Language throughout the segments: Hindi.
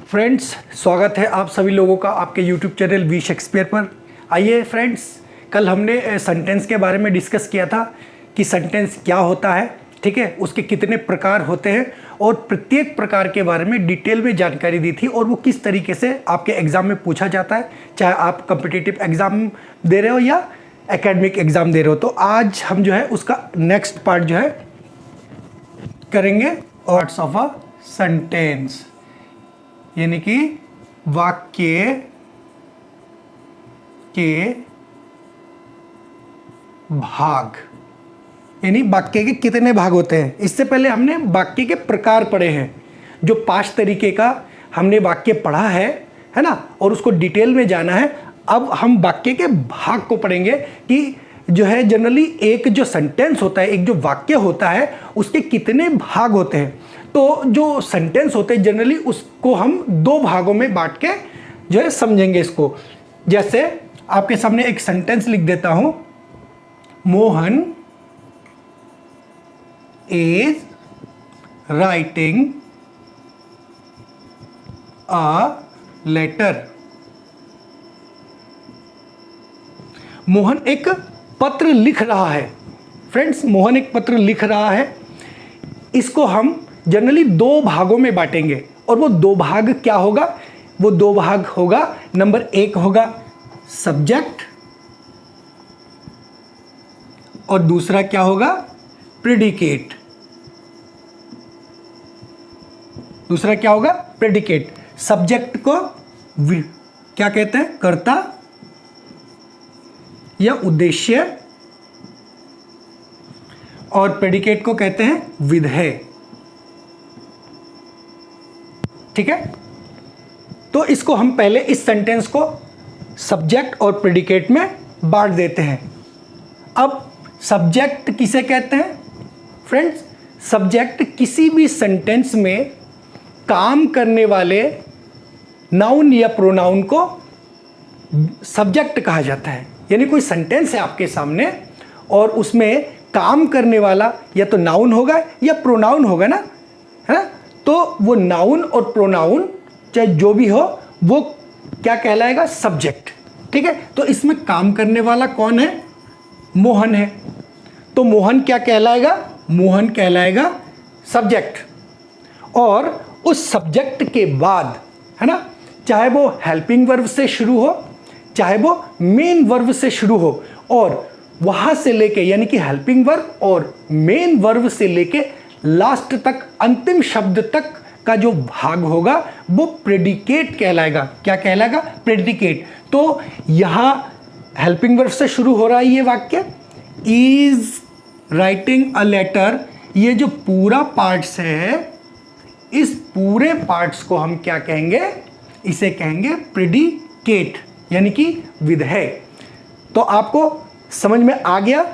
फ्रेंड्स, स्वागत है आप सभी लोगों का आपके यूट्यूब चैनल वी शेक्सपियर पर। आइए फ्रेंड्स, कल हमने सेंटेंस के बारे में डिस्कस किया था कि सेंटेंस क्या होता है, ठीक है, उसके कितने प्रकार होते हैं और प्रत्येक प्रकार के बारे में डिटेल में जानकारी दी थी और वो किस तरीके से आपके एग्ज़ाम में पूछा जाता है, चाहे आप कम्पिटिटिव एग्ज़ाम दे रहे हो या एकेडमिक एग्ज़ाम दे रहे हो। तो आज हम जो है उसका नेक्स्ट पार्ट जो है करेंगे, पार्ट्स ऑफ अ सेंटेंस, यानी कि वाक्य के भाग, यानी वाक्य के कितने भाग होते हैं। इससे पहले हमने वाक्य के प्रकार पढ़े हैं, जो 5 तरीके का हमने वाक्य पढ़ा है ना, और उसको डिटेल में जाना है। अब हम वाक्य के भाग को पढ़ेंगे कि जो है जनरली एक जो सेंटेंस होता है, एक जो वाक्य होता है, उसके कितने भाग होते हैं। तो जो सेंटेंस होते हैं जनरली उसको हम 2 भागों में बांट के जो है समझेंगे इसको। जैसे आपके सामने एक सेंटेंस लिख देता हूं, Mohan is writing a letter. Mohan एक पत्र लिख रहा है। फ्रेंड्स, मोहन एक पत्र लिख रहा है। इसको हम जनरली 2 भागों में बांटेंगे और वो 2 भाग क्या होगा, वो 2 भाग होगा। नंबर 1 होगा सब्जेक्ट और दूसरा क्या होगा, प्रेडिकेट। दूसरा क्या होगा, प्रेडिकेट। सब्जेक्ट को क्या कहते हैं, कर्ता या उद्देश्य, और प्रेडिकेट को कहते हैं विधेय। ठीक है, तो इसको हम पहले इस सेंटेंस को सब्जेक्ट और प्रेडिकेट में बांट देते हैं। अब सब्जेक्ट किसे कहते हैं फ्रेंड्स? सब्जेक्ट किसी भी सेंटेंस में काम करने वाले नाउन या प्रोनाउन को सब्जेक्ट कहा जाता है। यानी कोई सेंटेंस है आपके सामने और उसमें काम करने वाला या तो नाउन होगा या प्रोनाउन होगा ना, है ना, तो वो नाउन और प्रोनाउन चाहे जो भी हो वो क्या कहलाएगा, सब्जेक्ट। ठीक है, तो इसमें काम करने वाला कौन है, मोहन है, तो मोहन क्या कहलाएगा, मोहन कहलाएगा सब्जेक्ट। और उस सब्जेक्ट के बाद, है ना, चाहे वो हेल्पिंग वर्ब से शुरू हो चाहे वो मेन वर्ब से शुरू हो, और वहां से लेके यानी कि हेल्पिंग वर्ब और मेन वर्ब से लेके लास्ट तक, अंतिम शब्द तक का जो भाग होगा वो प्रेडिकेट कहलाएगा। क्या कहलाएगा, प्रेडिकेट। तो यहां हेल्पिंग वर्ब से शुरू हो रहा है ये वाक्य, इज राइटिंग अ लेटर। ये जो पूरा पार्ट्स है, इस पूरे पार्ट्स को हम क्या कहेंगे, इसे कहेंगे प्रेडिकेट, यानी कि विधेय। तो आपको समझ में आ गया,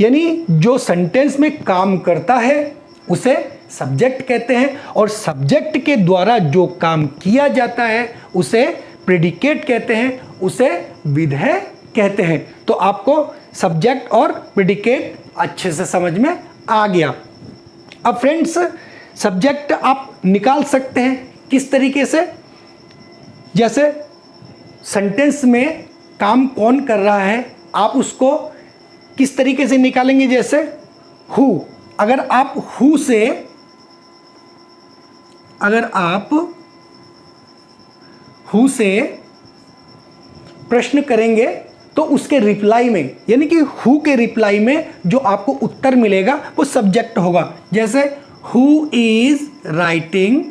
यानी जो सेंटेंस में काम करता है उसे सब्जेक्ट कहते हैं और सब्जेक्ट के द्वारा जो काम किया जाता है उसे प्रेडिकेट कहते हैं, उसे विधेय कहते हैं। तो आपको सब्जेक्ट और प्रेडिकेट अच्छे से समझ में आ गया। अब फ्रेंड्स, सब्जेक्ट आप निकाल सकते हैं किस तरीके से, जैसे सेंटेंस में काम कौन कर रहा है आप उसको किस तरीके से निकालेंगे। जैसे हु, अगर आप हु से, अगर आप हु से प्रश्न करेंगे तो उसके रिप्लाई में, यानी कि हु के रिप्लाई में जो आपको उत्तर मिलेगा वो सब्जेक्ट होगा। जैसे who is writing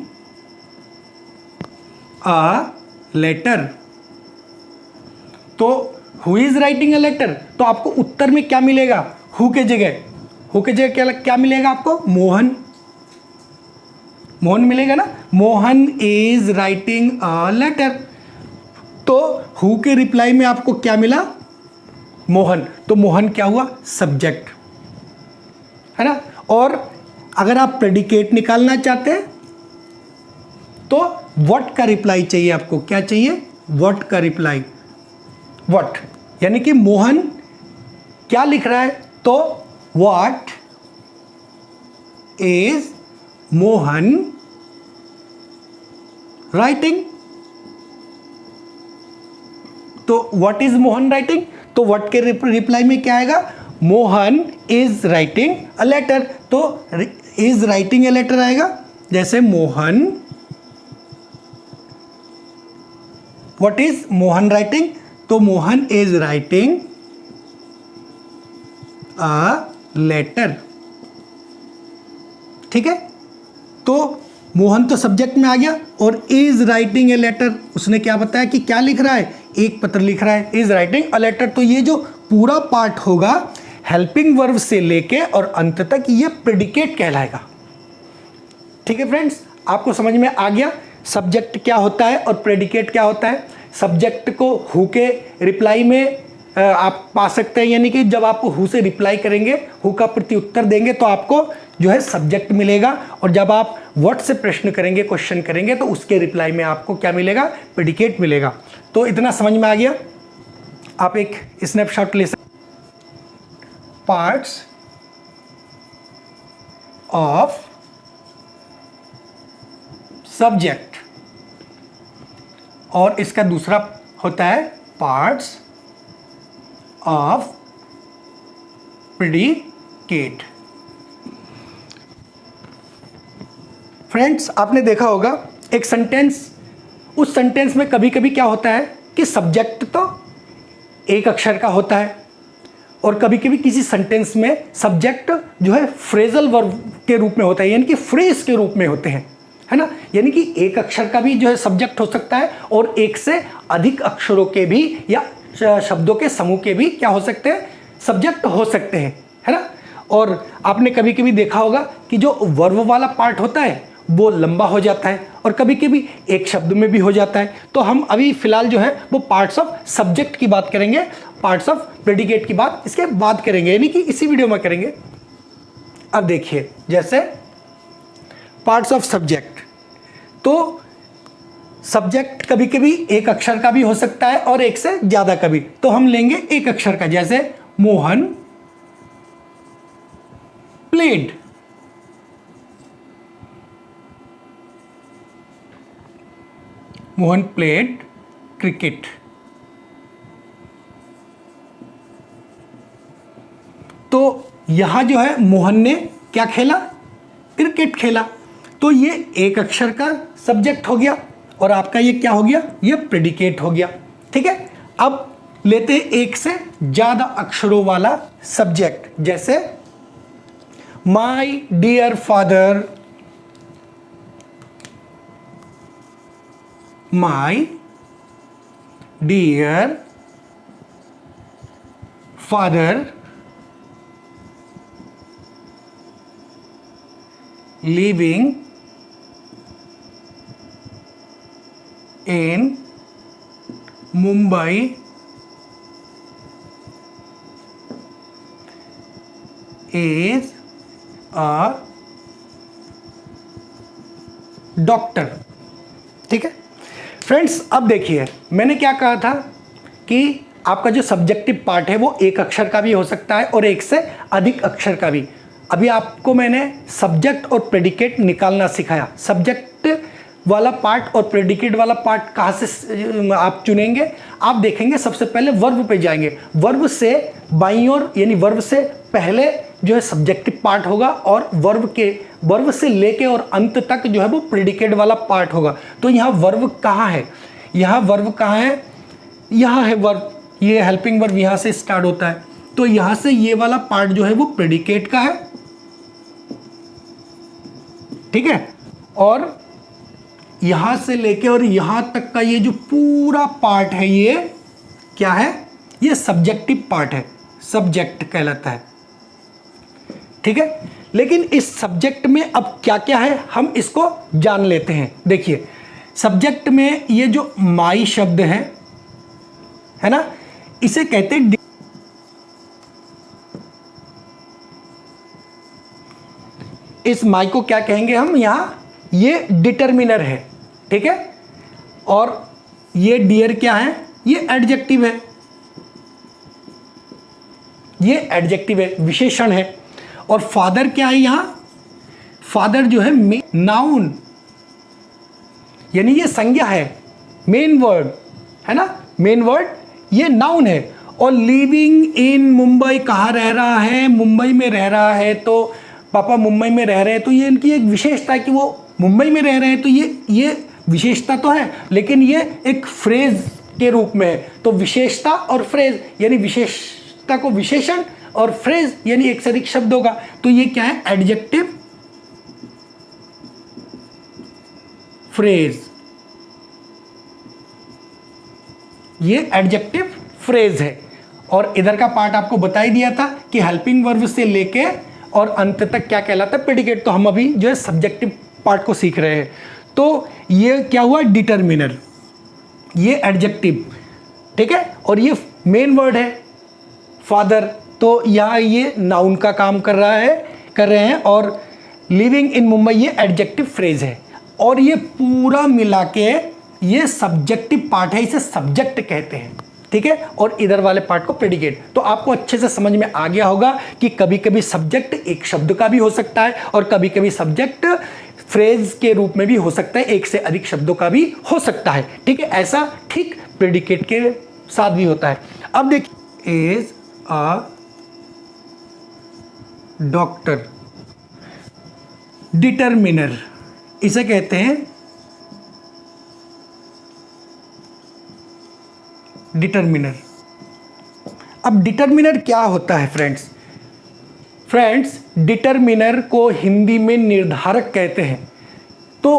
a letter, तो who is writing a letter, तो आपको उत्तर में क्या मिलेगा, हु के जगह क्या मिलेगा आपको, मोहन। मोहन मिलेगा ना, Mohan is writing a letter. तो हु के रिप्लाई में आपको क्या मिला, मोहन, तो मोहन क्या हुआ, सब्जेक्ट, है ना। और अगर आप प्रेडिकेट निकालना चाहते हैं तो व्हाट का रिप्लाई चाहिए आपको, क्या चाहिए, व्हाट का रिप्लाई। व्हाट यानी कि मोहन क्या लिख रहा है, तो व्हाट इज मोहन राइटिंग। तो व्हाट इज मोहन राइटिंग? तो व्हाट के रिप्लाई में क्या आएगा? Mohan is writing a letter. तो इज राइटिंग ए लेटर आएगा। जैसे Mohan, what is Mohan writing? तो Mohan is writing a letter. ठीक है, तो मोहन तो सब्जेक्ट में आ गया और इज राइटिंग ए लेटर, उसने क्या बताया कि क्या लिख रहा है? एक पत्र लिख रहा है, इज राइटिंग अ लेटर। तो ये जो पूरा पार्ट होगा हेल्पिंग वर्ब से लेके और अंत तक, ये प्रेडिकेट कहलाएगा। ठीक है फ्रेंड्स, आपको समझ में आ गया सब्जेक्ट क्या होता है और प्रेडिकेट क्या होता है। सब्जेक्ट को हु के रिप्लाई में आप पा सकते हैं, यानी कि जब आप हु से रिप्लाई करेंगे, हु का प्रत्युत्तर देंगे तो आपको जो है सब्जेक्ट मिलेगा, और जब आप व्हाट से प्रश्न करेंगे, क्वेश्चन करेंगे, तो उसके रिप्लाई में आपको क्या मिलेगा? प्रेडिकेट मिलेगा। तो इतना समझ में आ गया। आप एक स्नैपशॉट ले सकते। पार्ट्स ऑफ सब्जेक्ट, और इसका दूसरा होता है पार्ट्स ऑफ प्रेडिकेट। फ्रेंड्स, आपने देखा होगा एक सेंटेंस, उस सेंटेंस में कभी कभी क्या होता है कि सब्जेक्ट तो एक अक्षर का होता है, और कभी कभी किसी सेंटेंस में सब्जेक्ट जो है फ्रेजल वर्ब के रूप में होता है, यानी कि फ्रेज के रूप में होते हैं, है ना। यानी कि एक अक्षर का भी जो है सब्जेक्ट हो सकता है, और एक से अधिक अक्षरों के भी या शब्दों के समूह के भी क्या हो सकते हैं? सब्जेक्ट हो सकते हैं, है ना। और आपने कभी कभी देखा होगा कि जो वर्ब वाला पार्ट होता है वो लंबा हो जाता है, और कभी कभी एक शब्द में भी हो जाता है। तो हम अभी फिलहाल जो है वो पार्ट्स ऑफ सब्जेक्ट की बात करेंगे, पार्ट्स ऑफ प्रेडिकेट की बात इसके बाद करेंगे, यानी कि इसी वीडियो में करेंगे। अब देखिए, जैसे पार्ट्स ऑफ सब्जेक्ट, तो सब्जेक्ट कभी कभी एक अक्षर का भी हो सकता है और एक से ज्यादा का भी। तो हम लेंगे एक अक्षर का, जैसे Mohan played. Mohan played cricket. तो यहां जो है मोहन ने क्या खेला? क्रिकेट खेला। तो ये एक अक्षर का सब्जेक्ट हो गया, और आपका ये क्या हो गया? ये प्रेडिकेट हो गया। ठीक है, अब लेते हैं एक से ज्यादा अक्षरों वाला सब्जेक्ट, जैसे my dear father. My dear father living in Mumbai is a doctor. ठीक है फ्रेंड्स, अब देखिए मैंने क्या कहा था कि आपका जो सब्जेक्टिव पार्ट है वो एक अक्षर का भी हो सकता है और एक से अधिक अक्षर का भी। अभी आपको मैंने सब्जेक्ट और प्रेडिकेट निकालना सिखाया। सब्जेक्ट वाला पार्ट और प्रेडिकेट वाला पार्ट कहाँ से आप चुनेंगे? आप देखेंगे सबसे पहले वर्ब पे जाएंगे, वर्ब से बाईं ओर, यानी वर्ब से पहले जो है सब्जेक्टिव पार्ट होगा, और वर्ब से लेके और अंत तक जो है वो प्रेडिकेट वाला पार्ट होगा। तो यहाँ वर्ब कहाँ है? यहाँ वर्ब कहाँ है? यहाँ है वर्ब, ये हेल्पिंग वर्ब यहाँ से स्टार्ट होता है। तो यहाँ से ये वाला पार्ट जो है वो प्रेडिकेट का है। ठीक है, और यहां से लेके और यहां तक का ये जो पूरा पार्ट है ये क्या है? ये सब्जेक्टिव पार्ट है, सब्जेक्ट कहलाता है। ठीक है, लेकिन इस सब्जेक्ट में अब क्या क्या है हम इसको जान लेते हैं। देखिए, सब्जेक्ट में ये जो माई शब्द है ना, इसे कहते हैं, इस माई को क्या कहेंगे हम? यहां ये डिटर्मिनर है। ठीक है, और ये डियर क्या है? ये एडजेक्टिव है, ये एडजेक्टिव है, विशेषण है। और फादर क्या है? यहां फादर जो है नाउन, यानी ये संज्ञा है, मेन वर्ड है ना, मेन वर्ड ये नाउन है। और लिविंग इन मुंबई, कहाँ रह रहा है, मुंबई में रह रहा है, तो पापा मुंबई में रह रहे हैं, तो ये इनकी एक विशेषता है कि वो मुंबई में रह रहे हैं, तो ये विशेषता तो है, लेकिन ये एक फ्रेज के रूप में है। तो विशेषता और फ्रेज, यानी विशेषता को विशेषण और फ्रेज यानी एक से अधिक शब्द होगा, तो ये क्या है, एडजेक्टिव फ्रेज, ये एडजेक्टिव फ्रेज है। और इधर का पार्ट आपको बता ही दिया था कि हेल्पिंग वर्ब से लेके और अंत तक क्या कहलाता है, प्रेडिकेट। तो हम अभी जो है सब्जेक्टिव पार्ट को सीख रहे हैं। तो ये क्या हुआ, डिटरमिनर, ये एडजेक्टिव, ठीक है, और ये मेन वर्ड है फादर, तो यहाँ ये नाउन का काम कर रहे हैं। और लिविंग इन मुंबई ये एडजेक्टिव फ्रेज है। और ये पूरा मिला के ये सब्जेक्टिव पार्ट है, इसे सब्जेक्ट कहते हैं, ठीक है। और इधर वाले पार्ट को प्रेडिकेट। तो आपको अच्छे से समझ में आ गया होगा कि कभी कभी सब्जेक्ट एक शब्द का भी हो सकता है और कभी कभी सब्जेक्ट फ्रेज के रूप में भी हो सकता है, एक से अधिक शब्दों का भी हो सकता है, ठीक है। ऐसा ठीक प्रेडिकेट के साथ भी होता है। अब देखिए, इज अ डॉक्टर, डिटरमिनर इसे कहते हैं डिटरमिनर। अब डिटरमिनर क्या होता है फ्रेंड्स, डिटरमिनर को हिंदी में निर्धारक कहते हैं। तो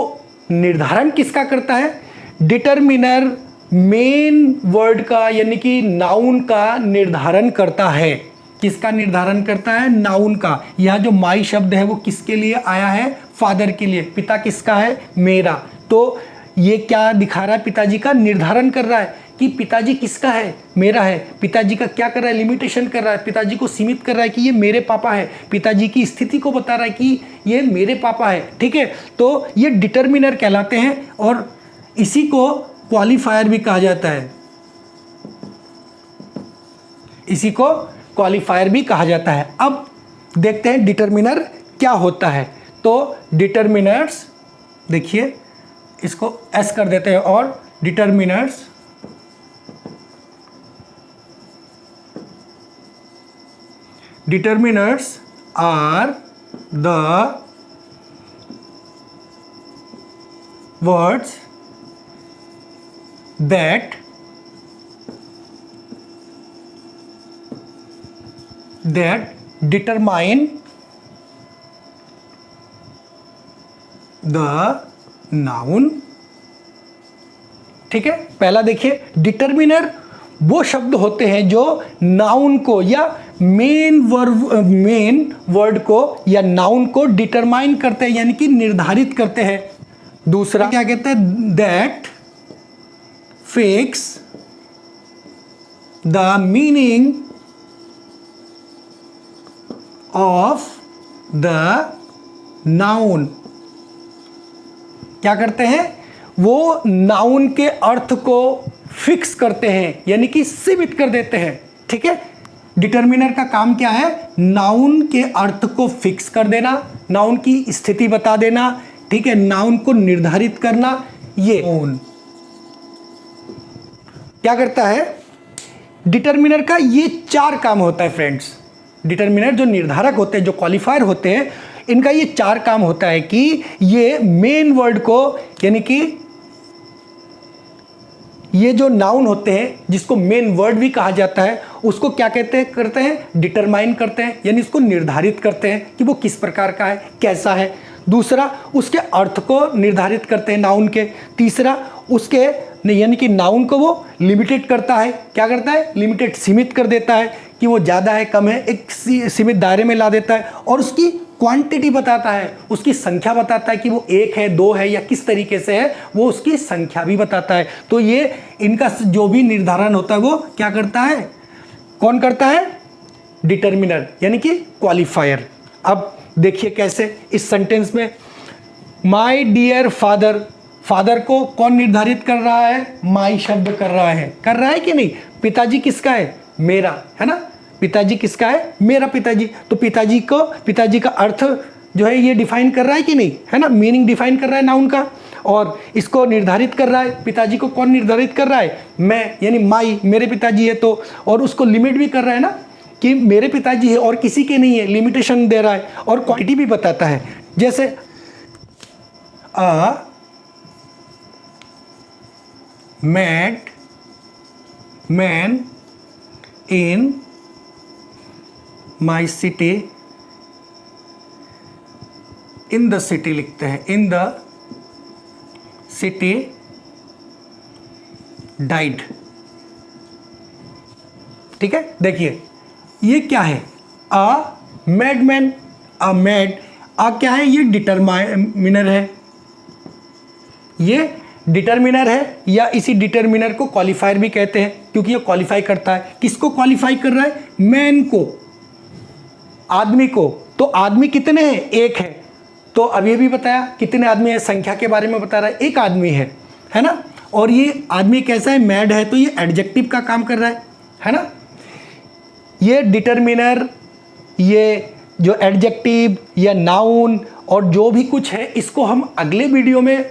निर्धारण किसका करता है, डिटरमिनर मेन वर्ड का यानी कि नाउन का निर्धारण करता है। किसका निर्धारण करता है, नाउन का। यह जो माई शब्द है वो किसके लिए आया है, फादर के लिए। पिता किसका है, मेरा। तो ये क्या दिखा रहा है, पिताजी का निर्धारण कर रहा है कि पिताजी किसका है, मेरा है। पिताजी का क्या कर रहा है, लिमिटेशन कर रहा है, पिताजी को सीमित कर रहा है कि ये मेरे पापा है। पिताजी की स्थिति को बता रहा है कि ये मेरे पापा है, ठीक है। तो ये डिटरमिनर कहलाते हैं और इसी को क्वालिफायर भी कहा जाता है, इसी को क्वालिफायर भी कहा जाता है। अब देखते हैं डिटरमिनर क्या होता है। तो डिटरमिनर्स, देखिए इसको एस कर देते हैं, और determiners are the words that determine the noun, ठीक है। पहला देखिए, डिटरमिनर वो शब्द होते हैं जो नाउन को या मेन वर्ड को या नाउन को डिटरमाइन करते हैं, यानी कि निर्धारित करते हैं। दूसरा क्या कहते हैं, that fix the meaning of the noun. क्या करते हैं, वो नाउन के अर्थ को फिक्स करते हैं, यानी कि सीमित कर देते हैं, ठीक है। डिटरमिनर का काम क्या है, नाउन के अर्थ को फिक्स कर देना, नाउन की स्थिति बता देना, ठीक है, नाउन को निर्धारित करना। ये क्या करता है, डिटरमिनर का ये 4 काम होता है फ्रेंड्स। डिटरमिनर जो निर्धारक होते हैं, जो क्वालिफायर होते हैं, इनका ये 4 काम होता है कि ये मेन वर्ड को, यानी कि ये जो नाउन होते हैं जिसको मेन वर्ड भी कहा जाता है, उसको क्या करते हैं, डिटरमाइन करते हैं, यानी इसको निर्धारित करते हैं कि वो किस प्रकार का है, कैसा है। दूसरा, उसके अर्थ को निर्धारित करते हैं नाउन के। तीसरा, उसके यानी कि नाउन को वो लिमिटेड करता है। क्या करता है, लिमिटेड, सीमित कर देता है कि वो ज़्यादा है, कम है, एक सीमित दायरे में ला देता है। और उसकी क्वांटिटी बताता है, उसकी संख्या बताता है कि वो 1 है, 2 है या किस तरीके से है, वो उसकी संख्या भी बताता है। तो ये इनका जो भी निर्धारण होता है वो क्या करता है, कौन करता है, डिटरमिनर, यानी कि क्वालिफायर। अब देखिए कैसे, इस सेंटेंस में माय डियर फादर, फादर को कौन निर्धारित कर रहा है, माई शब्द कर रहा है कि नहीं। पिताजी किसका है, मेरा, है ना। पिताजी किसका है, मेरा पिताजी। तो पिताजी का अर्थ जो है ये डिफाइन कर रहा है कि नहीं, है ना, मीनिंग डिफाइन कर रहा है नाउन का। और इसको निर्धारित कर रहा है, पिताजी को कौन निर्धारित कर रहा है, मैं, यानी माई, मेरे पिताजी है तो, और उसको लिमिट भी कर रहा है ना कि मेरे पिताजी है और किसी के नहीं है, लिमिटेशन दे रहा है और क्वांटिटी भी बताता है। जैसे a mad man in my city, in the city लिखते हैं, इन द सिटी डाइड। ठीक है, देखिए ये क्या है, अ मैडमैन, अ मैड, अ क्या है, ये डिटरमिनर है, ये डिटरमिनर है, या इसी डिटरमिनर को क्वालिफायर भी कहते हैं क्योंकि ये क्वालिफाई करता है। किसको क्वालिफाई कर रहा है, मैन को, आदमी को। तो आदमी कितने हैं, एक है, तो अब ये भी बताया कितने आदमी है, संख्या के बारे में बता रहा है, एक आदमी है ना। और ये आदमी कैसा है, मैड है, तो ये एडजेक्टिव का काम कर रहा है ना। ये डिटरमिनर, ये जो एडजेक्टिव या नाउन और जो भी कुछ है, इसको हम अगले वीडियो में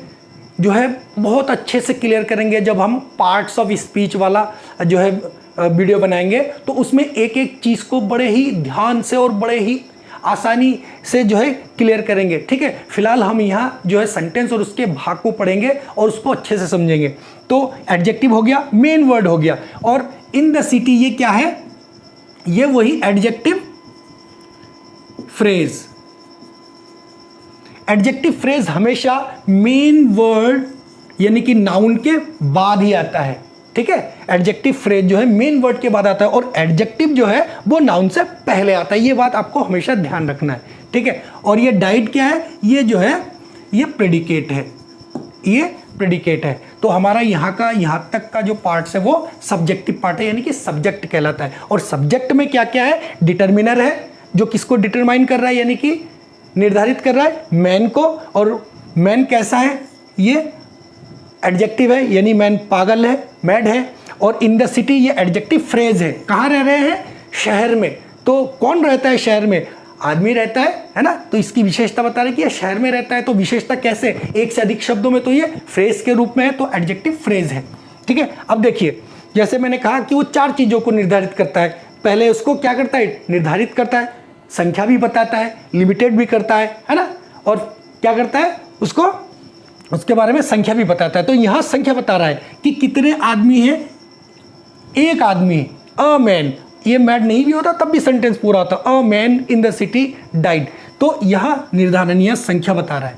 जो है बहुत अच्छे से क्लियर करेंगे। जब हम पार्ट्स ऑफ स्पीच वाला जो है वीडियो बनाएंगे तो उसमें एक एक चीज़ को बड़े ही ध्यान से और बड़े ही आसानी से जो है क्लियर करेंगे। ठीक है, फिलहाल हम यहाँ जो है सेंटेंस और उसके भाग को पढ़ेंगे और उसको अच्छे से समझेंगे। तो एडजेक्टिव हो गया, मेन वर्ड हो गया, और इन द सिटी ये क्या है, ये वही एडजेक्टिव फ्रेज। एडजेक्टिव फ्रेज हमेशा मेन वर्ड यानी कि नाउन के बाद ही आता है। ठीक है, एडजेक्टिव फ्रेज जो है मेन वर्ड के बाद आता है और एडजेक्टिव जो है वो नाउन से पहले आता है। ये बात आपको हमेशा ध्यान रखना है। ठीक है, और ये डाइड क्या है, ये जो है ये प्रेडिकेट है, ये प्रेडिकेट है। तो हमारा यहाँ का यहाँ तक का जो पार्ट्स है वो सब्जेक्टिव पार्ट है, यानी कि सब्जेक्ट कहलाता है। और सब्जेक्ट में क्या क्या है, डिटरमिनर है जो किसको डिटरमाइन कर रहा है, यानी कि निर्धारित कर रहा है मैन को, और मैन कैसा है, ये एडजेक्टिव है, यानी मैन पागल है, मैड है। और इन द सिटी ये एडजेक्टिव फ्रेज है, कहाँ रह रहे हैं, शहर में। तो कौन रहता है शहर में, आदमी रहता है ना। तो इसकी विशेषता बता रहे कि ये शहर में रहता है। तो विशेषता कैसे, एक से अधिक शब्दों में, तो ये फ्रेज के रूप में है, तो एडजेक्टिव फ्रेज है। ठीक है, अब देखिए जैसे मैंने कहा कि वो चार चीज़ों को निर्धारित करता है। पहले उसको क्या करता है, निर्धारित करता है, संख्या भी बताता है, लिमिटेड भी करता है ना, और क्या करता है, उसको उसके बारे में संख्या भी बताता है। तो यहाँ संख्या बता रहा है कि कितने आदमी हैं, एक आदमी, अ मैन, ये मैड नहीं भी होता तब भी सेंटेंस पूरा होता, a man in the city died. तो यहाँ निर्धारणीय संख्या बता रहा है।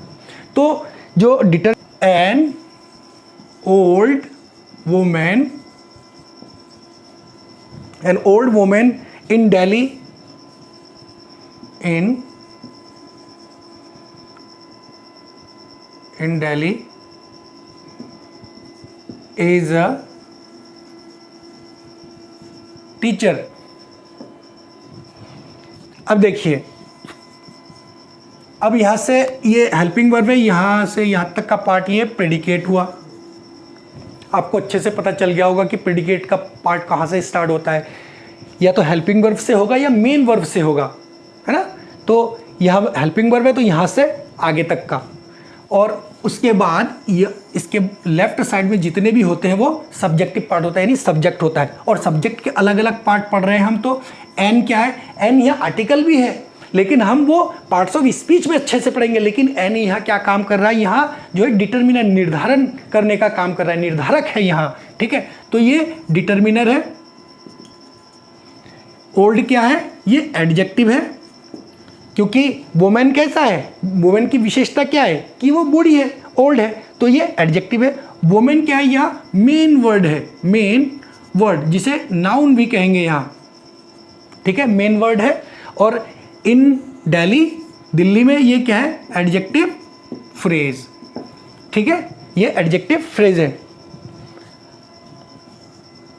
तो जो deter an old women, an old women in Delhi, in Delhi is a teacher। अब देखिए, अब यहां से ये हेल्पिंग वर्ब है, यहां से यहां तक का पार्ट ये प्रेडिकेट हुआ। आपको अच्छे से पता चल गया होगा कि प्रेडिकेट का पार्ट कहां से स्टार्ट होता है, या तो हेल्पिंग वर्ब से होगा या मेन वर्ब से होगा, है ना। तो यहाँ हेल्पिंग वर्ब है तो यहाँ से आगे तक का, और उसके बाद ये इसके लेफ्ट साइड में जितने भी होते हैं वो सब्जेक्टिव पार्ट होता है, यानी सब्जेक्ट होता है। और सब्जेक्ट के अलग अलग पार्ट पढ़ रहे हैं हम। तो एन क्या है, एन यहाँ आर्टिकल भी है, लेकिन हम वो पार्ट्स ऑफ स्पीच में अच्छे से पढ़ेंगे। लेकिन एन यहाँ क्या काम कर रहा है, यहाँ जो है डिटरमिनर, निर्धारण करने का काम कर रहा है, निर्धारक है यहाँ। ठीक है, तो ये डिटरमिनर है। ओल्ड क्या है, ये एडजेक्टिव है, क्योंकि वुमेन कैसा है, वुमेन की विशेषता क्या है कि वो बूढ़ी है, ओल्ड है, तो ये एडजेक्टिव है। वुमेन क्या है, यहाँ मेन वर्ड है, मेन वर्ड जिसे नाउन भी कहेंगे यहाँ। ठीक है, मेन वर्ड है। और इन दिल्ली, दिल्ली में ये क्या है, एडजेक्टिव फ्रेज। ठीक है, ये एडजेक्टिव फ्रेज है।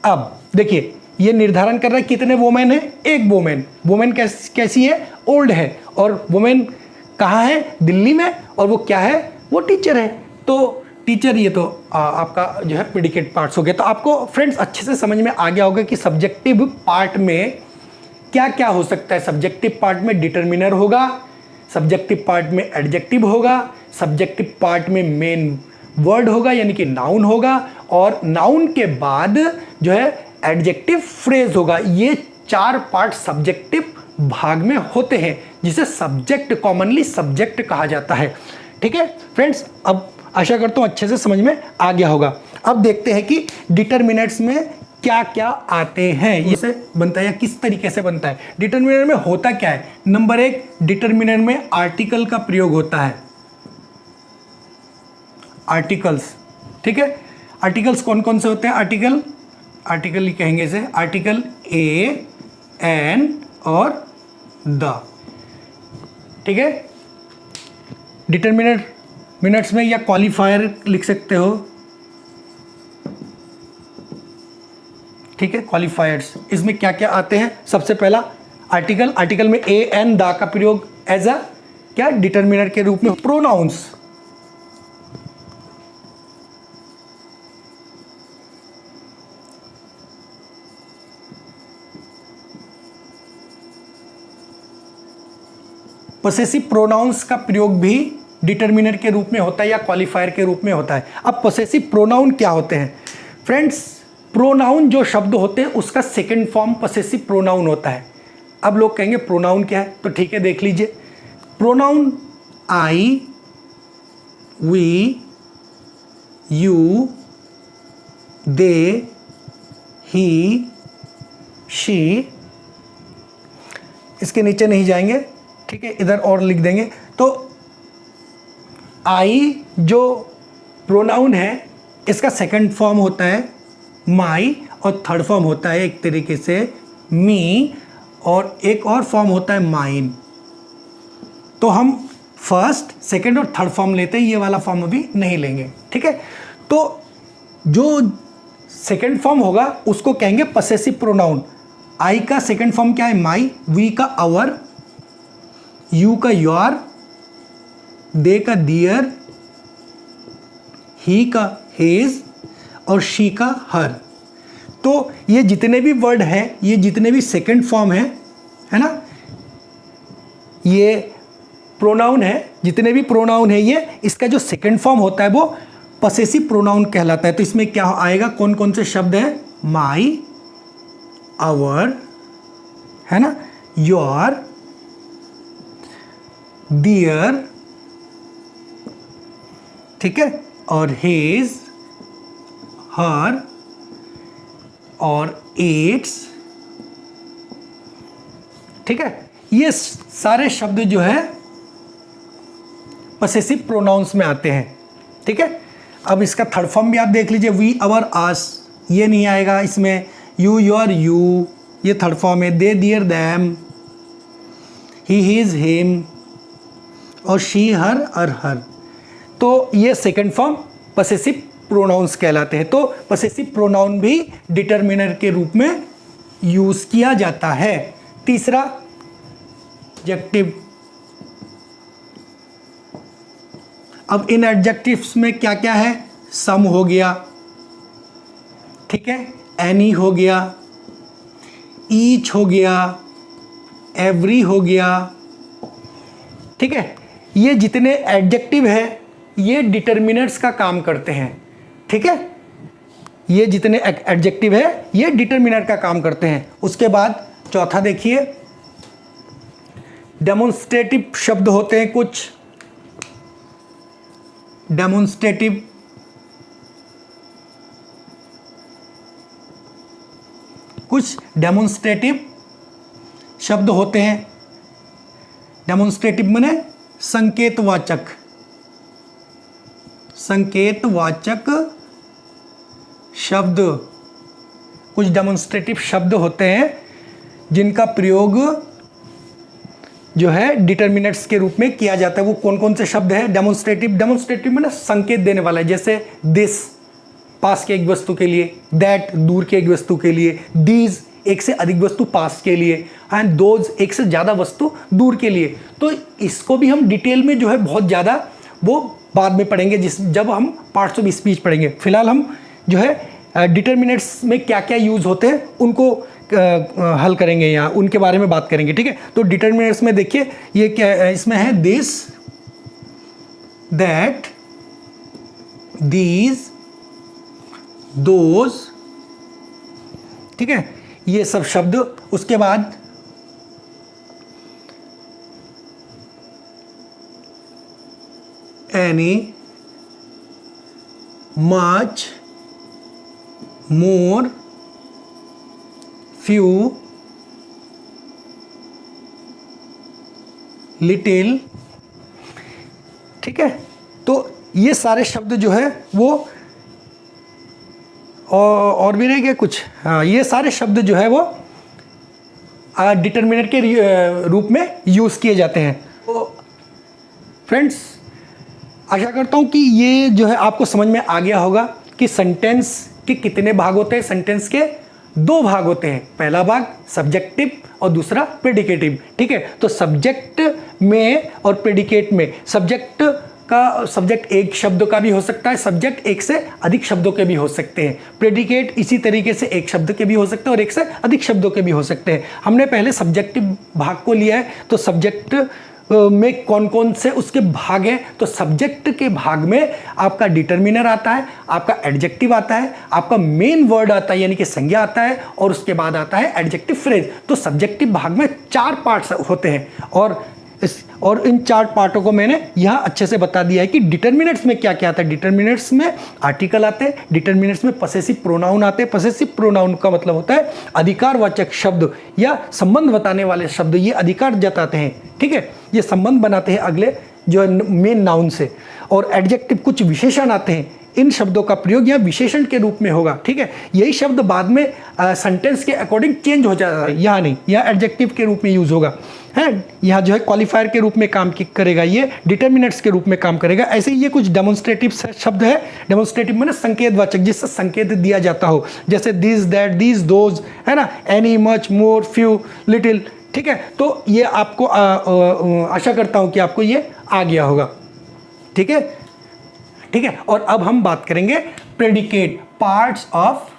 अब देखिए ये निर्धारण कर रहा है कितने वुमेन है, एक वुमेन। वुमेन कैसी है, ओल्ड है, और वुमेन कहाँ है, दिल्ली में, और वो क्या है, वो टीचर है। तो टीचर, ये तो आपका जो है प्रेडिकेट पार्ट्स हो गया। तो आपको फ्रेंड्स अच्छे से समझ में आ गया होगा कि सब्जेक्टिव पार्ट में क्या क्या हो सकता है। सब्जेक्टिव पार्ट में डिटरमिनर होगा, सब्जेक्टिव पार्ट में एडजेक्टिव होगा, सब्जेक्टिव पार्ट में मेन वर्ड होगा यानी कि नाउन होगा, और नाउन के बाद जो है एडजेक्टिव फ्रेज होगा। ये 4 पार्ट सब्जेक्टिव भाग में होते हैं, जिसे सब्जेक्ट, कॉमनली सब्जेक्ट कहा जाता है। ठीक है फ्रेंड्स, अब आशा करता हूँ अच्छे से समझ में आ गया होगा। अब देखते हैं कि डिटरमिनेंट्स में क्या क्या आते हैं, ये से बनता है या किस तरीके से बनता है। डिटरमिनेंट में होता क्या है? नंबर 1, डिटरमिनेंट में आर्टिकल का प्रयोग होता है। आर्टिकल्स, ठीक है। आर्टिकल्स कौन कौन से होते हैं? आर्टिकल ही कहेंगे इसे, आर्टिकल ए, एन और द, ठीक है। डिटरमिनेंट्स में या क्वालिफायर लिख सकते हो, ठीक है। क्वालिफायर्स, इसमें क्या क्या आते हैं? सबसे पहला आर्टिकल में ए, एन, द का प्रयोग एज अ क्या डिटरमिनर के रूप में। प्रोनाउंस, पोसेसिव प्रोनाउंस का प्रयोग भी डिटरमिनर के रूप में होता है या क्वालिफायर के रूप में होता है। अब पोसेसिव प्रोनाउन क्या होते हैं फ्रेंड्स? प्रोनाउन जो शब्द होते हैं उसका सेकंड फॉर्म पोसेसिव प्रोनाउन होता है। अब लोग कहेंगे प्रोनाउन क्या है, तो ठीक है देख लीजिए। Pronoun I, we, you, they, he, she, इसके नीचे नहीं जाएंगे, ठीक है, इधर और लिख देंगे। तो आई जो प्रोनाउन है इसका सेकंड फॉर्म होता है माई, और थर्ड फॉर्म होता है एक तरीके से मी, और एक और फॉर्म होता है माइन। तो हम फर्स्ट, सेकंड और थर्ड फॉर्म लेते हैं, ये वाला फॉर्म अभी नहीं लेंगे, ठीक है। तो जो सेकंड फॉर्म होगा उसको कहेंगे पोसेसिव प्रोनाउन। आई का सेकंड फॉर्म क्या है? माई, वी का आवर, यू का योर, दे का दियर, ही का हिज, और शी का हर। तो ये जितने भी वर्ड हैं, ये जितने भी सेकंड फॉर्म है ना, ये प्रोनाउन है, जितने भी प्रोनाउन है ये, इसका जो सेकंड फॉर्म होता है वो पोसेसिव प्रोनाउन कहलाता है। तो इसमें क्या आएगा? कौन कौन से शब्द हैं? माई, आवर, है ना, योर, डियर, ठीक है, और हिज, हर, और इट्स, ठीक है। ये सारे शब्द जो है पोसेसिव प्रोनाउंस में आते हैं, ठीक है। अब इसका थर्ड फॉर्म भी आप देख लीजिए, वी, अवर, अस, ये नहीं आएगा इसमें। यू, योर, यू, ये थर्ड फॉर्म है। दे, दियर, दैम, ही, हिज, हिम, और शी, हर, हर। तो ये सेकंड फॉर्म पोसेसिव प्रोनाउंस कहलाते हैं। तो पोसेसिव प्रोनाउन भी डिटरमिनर के रूप में यूज किया जाता है। तीसरा एडजेक्टिव। अब इन एडजेक्टिव्स में क्या क्या है? सम हो गया, ठीक है, एनी हो गया, ईच हो गया, एवरी हो गया, ठीक है। ये जितने एडजेक्टिव है ये डिटरमिनर्स का काम करते हैं, ठीक है। ये जितने एडजेक्टिव है ये डिटरमिनर का काम करते हैं। उसके बाद चौथा देखिए, डेमोन्स्ट्रेटिव शब्द होते हैं कुछ। डेमोन्स्ट्रेटिव, कुछ डेमोन्स्ट्रेटिव शब्द होते हैं। डेमोन्स्ट्रेटिव माने संकेतवाचक, संकेतवाचक शब्द। कुछ डेमोन्स्ट्रेटिव शब्द होते हैं जिनका प्रयोग जो है डिटरमिनेंट्स के रूप में किया जाता है। वो कौन कौन से शब्द हैं? डेमोन्स्ट्रेटिव में ना संकेत देने वाला है, जैसे दिस पास के एक वस्तु के लिए, दैट दूर के एक वस्तु के लिए, दीज एक से अधिक वस्तु पास के लिए, एंड दोज एक से ज़्यादा वस्तु दूर के लिए। तो इसको भी हम डिटेल में जो है बहुत ज़्यादा वो बाद में पढ़ेंगे, जब हम पार्ट्स ऑफ स्पीच पढ़ेंगे। फिलहाल हम जो है डिटरमिनेंट्स में क्या क्या यूज़ होते हैं उनको हल करेंगे, यहाँ उनके बारे में बात करेंगे, ठीक है। तो डिटरमिनेंट्स में देखिए ये क्या इसमें है, दिस, दैट, दीज, दोज, ठीक है, ये सब शब्द। उसके बाद एनी, मच, मोर, फ्यू, लिटिल, ठीक है। तो ये सारे शब्द जो है वो और भी रह गए कुछ, हाँ, ये सारे शब्द जो है वो डिटर्मिनेंट के रूप में यूज़ किए जाते हैं। तो फ्रेंड्स, आशा करता हूँ कि ये जो है आपको समझ में आ गया होगा कि सेंटेंस के कितने भाग होते हैं। सेंटेंस के दो भाग होते हैं, पहला भाग सब्जेक्टिव और दूसरा प्रेडिकेटिव, ठीक है। तो सब्जेक्ट में और प्रेडिकेट में, सब्जेक्ट एक शब्द का भी हो सकता है, सब्जेक्ट एक से अधिक शब्दों के भी हो सकते हैं। प्रेडिकेट इसी तरीके से एक शब्द के भी हो सकते हैं और एक से अधिक शब्दों के भी हो सकते हैं। हमने पहले सब्जेक्टिव भाग को लिया है, तो सब्जेक्ट में कौन कौन से उसके भाग हैं। तो सब्जेक्ट के भाग में आपका डिटर्मिनर आता है, आपका एडजेक्टिव आता है, आपका मेन वर्ड आता है यानी कि संज्ञा आता है, और उसके बाद आता है एडजेक्टिव फ्रेज। तो सब्जेक्टिव भाग में 4 पार्ट्स होते हैं, और इन 4 पार्टों को मैंने यहाँ अच्छे से बता दिया है कि डिटर्मिनेंट्स में क्या क्या आता है। डिटर्मिनेंट्स में आर्टिकल आते हैं, डिटर्मिनेंट्स में पसेसिव प्रोनाउन आते हैं। पसेसिव प्रोनाउन का मतलब होता है अधिकारवाचक शब्द या संबंध बताने वाले शब्द, ये अधिकार जताते हैं, ठीक है, ये संबंध बनाते हैं अगले जो मेन नाउन से। और एडजेक्टिव कुछ विशेषण आते हैं, इन शब्दों का प्रयोग यहाँ विशेषण के रूप में होगा, ठीक है। यही शब्द बाद में सेंटेंस के अकॉर्डिंग चेंज हो जाता है, यहाँ नहीं, यहाँ एडजेक्टिव के रूप में यूज होगा, है। यहाँ जो है क्वालिफायर के रूप में काम करेगा, ये डिटर्मिनेंट्स के रूप में काम करेगा। ऐसे ही ये कुछ डेमोन्स्ट्रेटिव शब्द है। डेमोन्स्ट्रेटिव माने संकेतवाचक, जिससे संकेत दिया जाता हो, जैसे दिस, दैट, दीज, दोज, है ना, एनी, मच, मोर, फ्यू, लिटिल, ठीक है। तो ये आपको आशा करता हूँ कि आपको ये आ गया होगा, ठीक है, ठीक है। और अब हम बात करेंगे predicate, parts of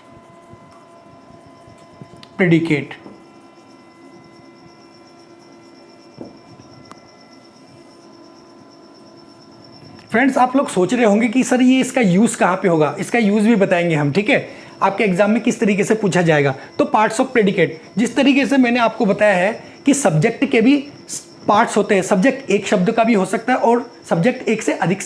predicate. Friends, आप लोग सोच रहे होंगे कि सर ये इसका यूज कहां पे होगा, इसका यूज भी बताएंगे हम, ठीक है, आपके एग्जाम में किस तरीके से पूछा जाएगा। तो पार्ट्स ऑफ प्रेडिकेट, जिस तरीके से मैंने आपको बताया है कि सब्जेक्ट के भी पार्ट्स होते हैं, सब्जेक्ट एक शब्द का भी हो सकता है और सब्जेक्ट एक से अधिक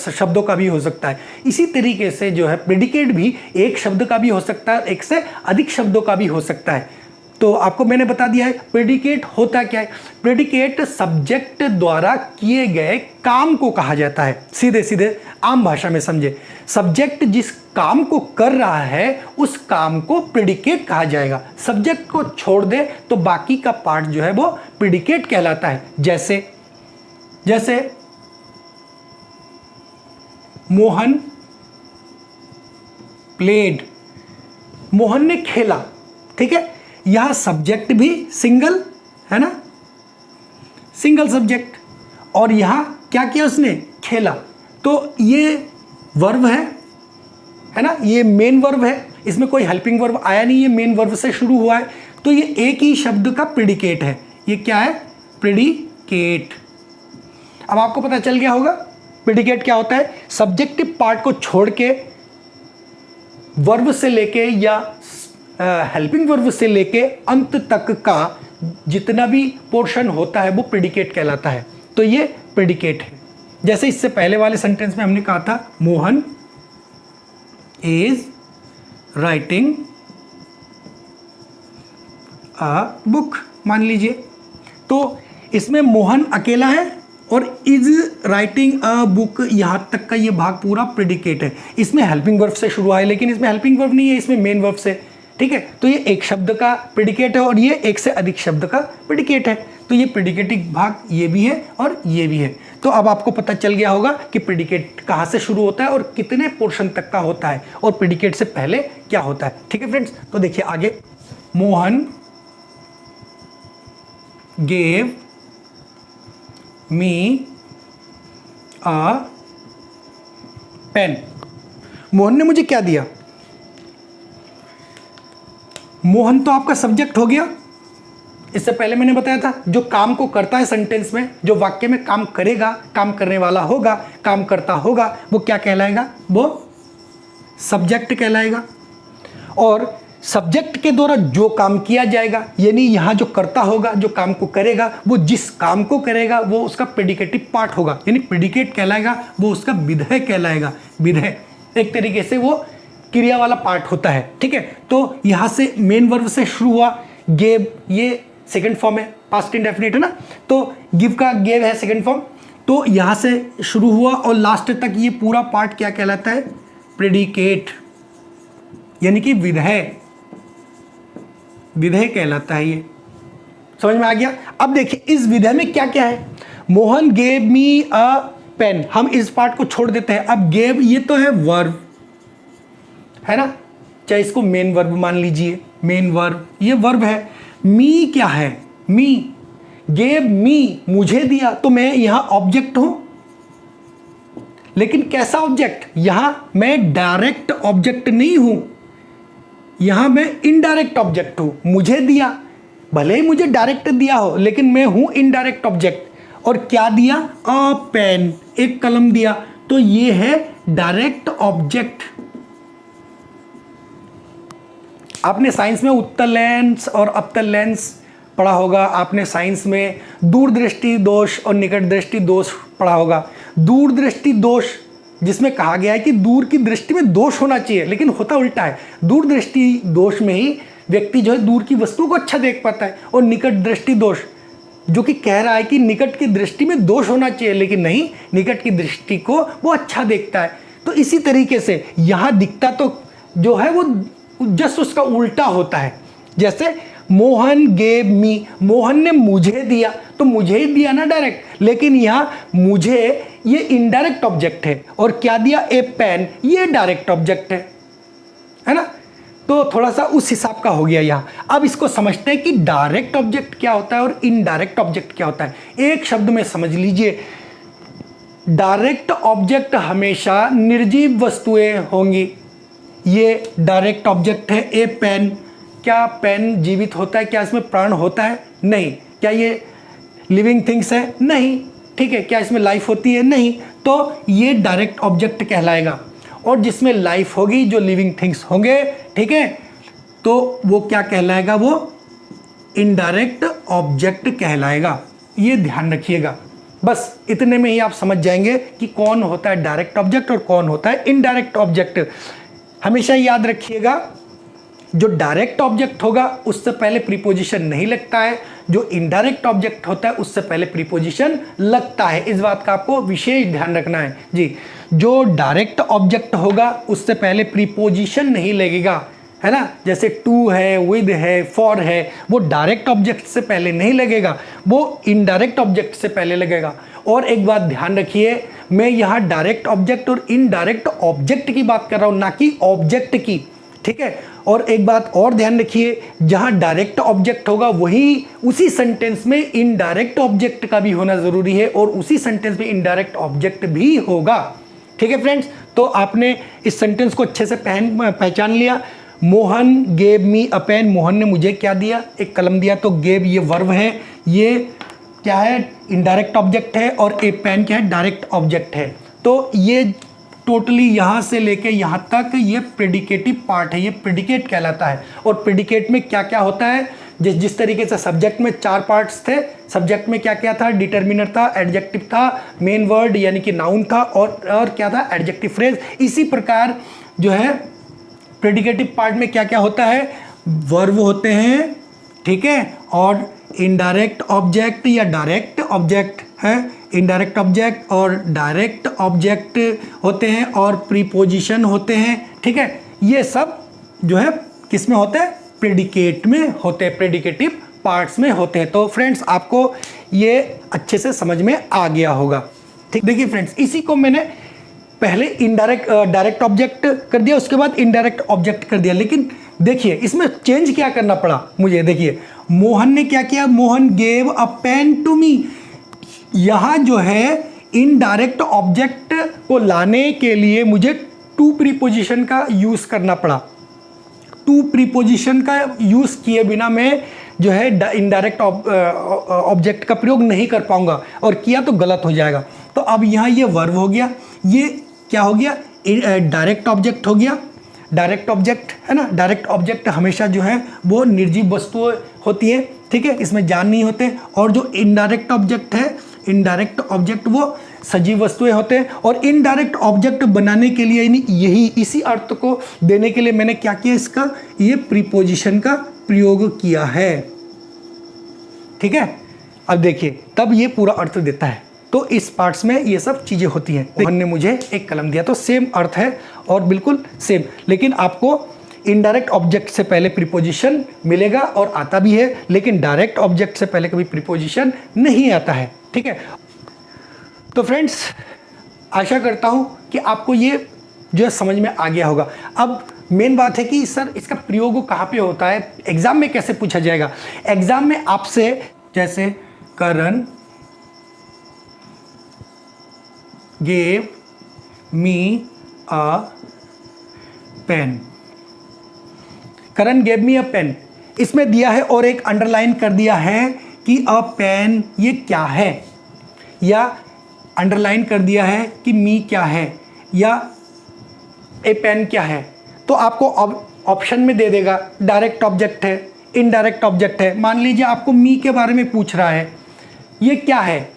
शब्दों का भी हो सकता है। इसी तरीके से जो है प्रेडिकेट भी एक शब्द का भी हो सकता है, एक से अधिक शब्दों का भी हो सकता है। तो आपको मैंने बता दिया है प्रेडिकेट होता क्या है। प्रेडिकेट सब्जेक्ट द्वारा किए गए काम को कहा जाता है, सीधे सीधे आम भाषा में समझे। सब्जेक्ट जिस काम को कर रहा है उस काम को प्रेडिकेट कहा जाएगा। सब्जेक्ट को छोड़ दे तो बाकी का पार्ट जो है वो प्रेडिकेट कहलाता है। जैसे मोहन प्लेड, मोहन ने खेला, ठीक है। यह सब्जेक्ट भी सिंगल है ना, सिंगल सब्जेक्ट, और यहां क्या किया उसने, खेला। तो ये वर्ब है ना, ये मेन वर्ब है, इसमें कोई हेल्पिंग वर्ब आया नहीं, ये मेन वर्ब से शुरू हुआ है। तो ये एक ही शब्द का प्रेडिकेट है। ये क्या है, प्रेडिकेट। अब आपको पता चल गया होगा प्रेडिकेट क्या होता है। सब्जेक्टिव पार्ट को छोड़ के वर्ब से लेके या हेल्पिंग वर्ब से लेके अंत तक का जितना भी पोर्शन होता है वो प्रेडिकेट कहलाता है। तो ये प्रेडिकेट है। जैसे इससे पहले वाले सेंटेंस में हमने कहा था Mohan is writing a book, मान लीजिए। तो इसमें मोहन अकेला है और इज राइटिंग अ बुक, यहां तक का ये भाग पूरा प्रेडिकेट है। इसमें हेल्पिंग वर्ब से शुरू हुआ है, लेकिन इसमें हेल्पिंग वर्ब नहीं है, इसमें मेन वर्ब से, ठीक है। तो ये एक शब्द का प्रेडिकेट है और ये एक से अधिक शब्द का प्रेडिकेट है। तो ये प्रेडिकेटिव भाग ये भी है और ये भी है। तो अब आपको पता चल गया होगा कि प्रेडिकेट कहाँ से शुरू होता है और कितने पोर्शन तक का होता है और प्रेडिकेट से पहले क्या होता है, ठीक है फ्रेंड्स। तो देखिए आगे, मोहन गेव मी अ पेन, मोहन ने मुझे क्या दिया। मोहन तो आपका सब्जेक्ट हो गया, इससे पहले मैंने बताया था जो काम को करता है सेंटेंस में, जो वाक्य में काम करेगा, काम करने वाला होगा, काम करता होगा, वो क्या कहलाएगा? वो सब्जेक्ट कहलाएगा। और सब्जेक्ट के द्वारा जो काम किया जाएगा, यानी यहाँ जो करता होगा, जो काम को करेगा, वो जिस काम को करेगा वो उसका प्रेडिकेटिव पार्ट होगा, यानी प्रेडिकेट कहलाएगा, वो उसका विधेय कहलाएगा। विधेय एक तरीके से वो क्रिया वाला पार्ट होता है, ठीक है। तो यहाँ से मेन वर्ब से शुरू हुआ, गेव, ये सेकंड फॉर्म है, पास्ट इंडेफिनिट है ना, तो गिव का गेव है सेकंड फॉर्म। तो यहाँ से शुरू हुआ और लास्ट तक ये पूरा पार्ट क्या कहलाता है? प्रेडिकेट, यानी कि विधेय, विधेय कहलाता है। ये समझ में आ गया? अब देखिए इस विधेय में क्या क्या है। मोहन गेव मी अ पेन, हम इस पार्ट को छोड़ देते हैं। अब गेव ये तो है वर्ब, है ना, चाहे इसको मेन वर्ब मान लीजिए, मेन वर्ब, ये वर्ब है। मी क्या है? मी, गेव मी, मुझे दिया, तो मैं यहां ऑब्जेक्ट हूं, लेकिन कैसा ऑब्जेक्ट? यहां मैं डायरेक्ट ऑब्जेक्ट नहीं हूं, यहां मैं इनडायरेक्ट ऑब्जेक्ट हूं। मुझे दिया, भले ही मुझे डायरेक्ट दिया हो, लेकिन मैं हूं इनडायरेक्ट ऑब्जेक्ट। और क्या दिया? अ पेन, एक कलम दिया, तो ये है डायरेक्ट ऑब्जेक्ट। आपने साइंस में उत्तल लेंस और अवतल लेंस पढ़ा होगा, आपने साइंस में दूरदृष्टि दोष और निकट दृष्टि दोष पढ़ा होगा। दूरदृष्टि दोष जिसमें कहा गया है कि दूर की दृष्टि में दोष होना चाहिए, लेकिन होता उल्टा है। दूरदृष्टि दोष में ही व्यक्ति जो है दूर की वस्तु को अच्छा देख पाता है, और निकट दृष्टि दोष जो कि कह रहा है कि निकट की दृष्टि में दोष होना चाहिए, लेकिन नहीं, निकट की दृष्टि को वो अच्छा देखता है। तो इसी तरीके से यहाँ दिखता तो जो है वो जस्ट उसका उल्टा होता है। जैसे मोहन गेव मी, मोहन ने मुझे दिया, तो मुझे ही दिया ना डायरेक्ट, लेकिन यहाँ मुझे ये इनडायरेक्ट ऑब्जेक्ट है, और क्या दिया? ए पेन, ये डायरेक्ट ऑब्जेक्ट है ना। तो थोड़ा सा उस हिसाब का हो गया यहाँ। अब इसको समझते हैं कि डायरेक्ट ऑब्जेक्ट क्या होता है और इनडायरेक्ट ऑब्जेक्ट क्या होता है। एक शब्द में समझ लीजिए, डायरेक्ट ऑब्जेक्ट हमेशा निर्जीव वस्तुएं होंगी, ये डायरेक्ट ऑब्जेक्ट है। ए पेन, क्या पेन जीवित होता है? क्या इसमें प्राण होता है? नहीं। क्या ये लिविंग थिंग्स है? नहीं। ठीक है, क्या इसमें लाइफ होती है? नहीं। तो ये डायरेक्ट ऑब्जेक्ट कहलाएगा। और जिसमें लाइफ होगी, जो लिविंग थिंग्स होंगे, ठीक है, तो वो क्या कहलाएगा? वो इनडायरेक्ट ऑब्जेक्ट कहलाएगा। ये ध्यान रखिएगा, बस इतने में ही आप समझ जाएंगे कि कौन होता है डायरेक्ट ऑब्जेक्ट और कौन होता है इनडायरेक्ट ऑब्जेक्ट। हमेशा याद रखिएगा, जो डायरेक्ट ऑब्जेक्ट होगा उससे पहले प्रीपोजिशन नहीं लगता है, जो इनडायरेक्ट ऑब्जेक्ट होता है उससे पहले प्रीपोजिशन लगता है। इस बात का आपको विशेष ध्यान रखना है जी। जो डायरेक्ट ऑब्जेक्ट होगा उससे पहले प्रीपोजिशन नहीं लगेगा, है ना। जैसे टू है, विद है, फॉर है, वो डायरेक्ट ऑब्जेक्ट से पहले नहीं लगेगा, वो इनडायरेक्ट ऑब्जेक्ट से पहले लगेगा। और एक बात ध्यान रखिए, मैं यहाँ डायरेक्ट ऑब्जेक्ट और इनडायरेक्ट ऑब्जेक्ट की बात कर रहा हूँ, ना कि ऑब्जेक्ट की, ठीक है। और एक बात और ध्यान रखिए, जहाँ डायरेक्ट ऑब्जेक्ट होगा वही उसी सेंटेंस में इनडायरेक्ट ऑब्जेक्ट का भी होना ज़रूरी है, और उसी सेंटेंस में इनडायरेक्ट ऑब्जेक्ट भी होगा, ठीक है फ्रेंड्स। तो आपने इस सेंटेंस को अच्छे से पहचान लिया। मोहन गेव मी अ पेन, मोहन ने मुझे क्या दिया? एक कलम दिया। तो गेव ये वर्ब है, ये क्या है? इनडायरेक्ट ऑब्जेक्ट है, और ए पेन क्या है? डायरेक्ट ऑब्जेक्ट है। तो ये टोटली यहाँ से लेके यहाँ तक ये प्रेडिकेटिव पार्ट है, ये प्रेडिकेट कहलाता है। और प्रेडिकेट में क्या क्या होता है? जिस तरीके से सब्जेक्ट में 4 पार्ट्स थे, सब्जेक्ट में क्या क्या था? डिटर्मिनर था, एडजेक्टिव था, मेन वर्ड यानी कि नाउन था, और क्या था? Adjective phrase. इसी प्रकार जो है प्रेडिकेटिव पार्ट में क्या क्या होता है? वर्ब होते हैं, ठीक है, और इनडायरेक्ट ऑब्जेक्ट या डायरेक्ट ऑब्जेक्ट है, इनडायरेक्ट ऑब्जेक्ट और डायरेक्ट ऑब्जेक्ट होते हैं, और प्रीपोजिशन होते हैं, ठीक है। ये सब जो है किस में होते हैं? प्रेडिकेट में होते हैं, प्रेडिकेटिव पार्ट्स में होते हैं। तो फ्रेंड्स आपको ये अच्छे से समझ में आ गया होगा, ठीक। देखिए फ्रेंड्स, इसी को मैंने पहले इनडायरेक्ट डायरेक्ट ऑब्जेक्ट कर दिया, उसके बाद इनडायरेक्ट ऑब्जेक्ट कर दिया। लेकिन देखिए इसमें चेंज क्या करना पड़ा मुझे। देखिए मोहन ने क्या किया? Mohan gave a pen to me. यहाँ जो है इनडायरेक्ट ऑब्जेक्ट को लाने के लिए मुझे टू प्रीपोजिशन का यूज़ करना पड़ा। टू प्रीपोजिशन का यूज़ किए बिना मैं जो है इनडायरेक्ट ऑब्जेक्ट का प्रयोग नहीं कर पाऊंगा, और किया तो गलत हो जाएगा। तो अब यहाँ ये वर्ब हो गया, ये क्या हो गया, डायरेक्ट ऑब्जेक्ट हो गया। डायरेक्ट ऑब्जेक्ट है ना, डायरेक्ट ऑब्जेक्ट हमेशा जो है वो निर्जीव वस्तुएं होती है, ठीक है, इसमें जान नहीं होते। और जो इनडायरेक्ट ऑब्जेक्ट है, इनडायरेक्ट ऑब्जेक्ट वो सजीव वस्तुएं होते हैं। और इनडायरेक्ट ऑब्जेक्ट बनाने के लिए यही इसी अर्थ को देने के लिए मैंने क्या किया, इसका ये प्रीपोजिशन का प्रयोग किया है, ठीक है। अब देखिए तब ये पूरा अर्थ देता है। तो इस पार्ट्स में ये सब चीज़ें होती हैं। मोहन ने मुझे एक कलम दिया, तो सेम अर्थ है और बिल्कुल सेम, लेकिन आपको इनडायरेक्ट ऑब्जेक्ट से पहले प्रीपोजिशन मिलेगा और आता भी है, लेकिन डायरेक्ट ऑब्जेक्ट से पहले कभी प्रीपोजिशन नहीं आता है, ठीक है। तो फ्रेंड्स आशा करता हूँ कि आपको ये जो है समझ में आ गया होगा। अब मेन बात है कि सर इसका प्रयोग कहाँ पे होता है, एग्जाम में कैसे पूछा जाएगा। एग्जाम में आपसे जैसे करण gave me a pen, Karan gave me a pen, इसमें दिया है और एक अंडरलाइन कर दिया है कि अ पेन ये क्या है, या अंडरलाइन कर दिया है कि मी क्या है या ए पेन क्या है। तो आपको ऑप्शन में दे देगा डायरेक्ट ऑब्जेक्ट है, इनडायरेक्ट ऑब्जेक्ट है। मान लीजिए आपको मी के बारे में पूछ रहा है, ये क्या है,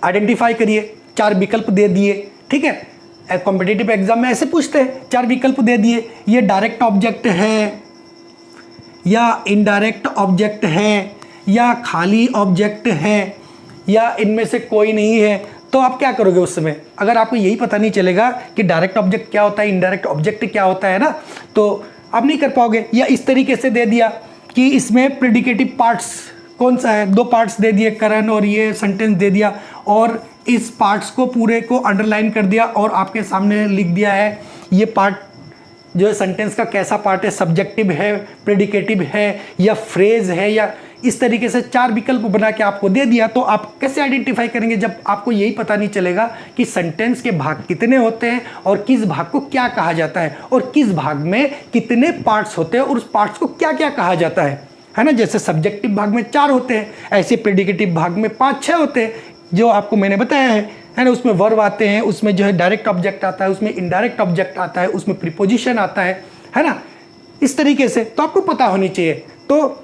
आइडेंटिफाई करिए, 4 विकल्प दे दिए, ठीक है। कॉम्पिटिटिव एग्जाम में ऐसे पूछते हैं, 4 विकल्प दे दिए, ये डायरेक्ट ऑब्जेक्ट है या इनडायरेक्ट ऑब्जेक्ट है या खाली ऑब्जेक्ट है या इनमें से कोई नहीं है। तो आप क्या करोगे उस समय, अगर आपको यही पता नहीं चलेगा कि डायरेक्ट ऑब्जेक्ट क्या होता है, इनडायरेक्ट ऑब्जेक्ट क्या होता है ना, तो आप नहीं कर पाओगे। या इस तरीके से दे दिया कि इसमें प्रेडिकेटिव पार्ट्स कौन सा है, 2 पार्ट्स दे दिए करण, और ये सेंटेंस दे दिया और इस पार्ट्स को पूरे को अंडरलाइन कर दिया और आपके सामने लिख दिया है ये पार्ट जो है सेंटेंस का कैसा पार्ट है, सब्जेक्टिव है, प्रेडिकेटिव है या फ्रेज है, या इस तरीके से 4 विकल्प बना के आपको दे दिया। तो आप कैसे आइडेंटिफाई करेंगे जब आपको यही पता नहीं चलेगा कि सेंटेंस के भाग कितने होते हैं और किस भाग को क्या कहा जाता है और किस भाग में कितने पार्ट्स होते हैं और उस पार्ट्स को क्या क्या कहा जाता है ना। जैसे सब्जेक्टिव भाग में 4 होते हैं, ऐसे प्रेडिकेटिव भाग में 5-6 होते हैं जो आपको मैंने बताया है ना। उसमें वर्ब आते हैं, उसमें जो है डायरेक्ट ऑब्जेक्ट आता है, उसमें इनडायरेक्ट ऑब्जेक्ट आता है, उसमें प्रीपोजिशन आता है ना। इस तरीके से तो आपको पता होनी चाहिए। तो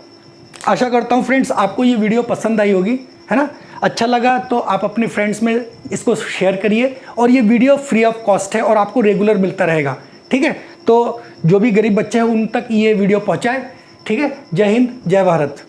आशा करता हूँ फ्रेंड्स आपको ये वीडियो पसंद आई होगी, है ना। अच्छा लगा तो आप अपने फ्रेंड्स में इसको शेयर करिए, और ये वीडियो फ्री ऑफ कॉस्ट है और आपको रेगुलर मिलता रहेगा, ठीक है। तो जो भी गरीब बच्चे हैं उन तक ये वीडियो पहुँचाए, ठीक है। जय हिंद, जय भारत।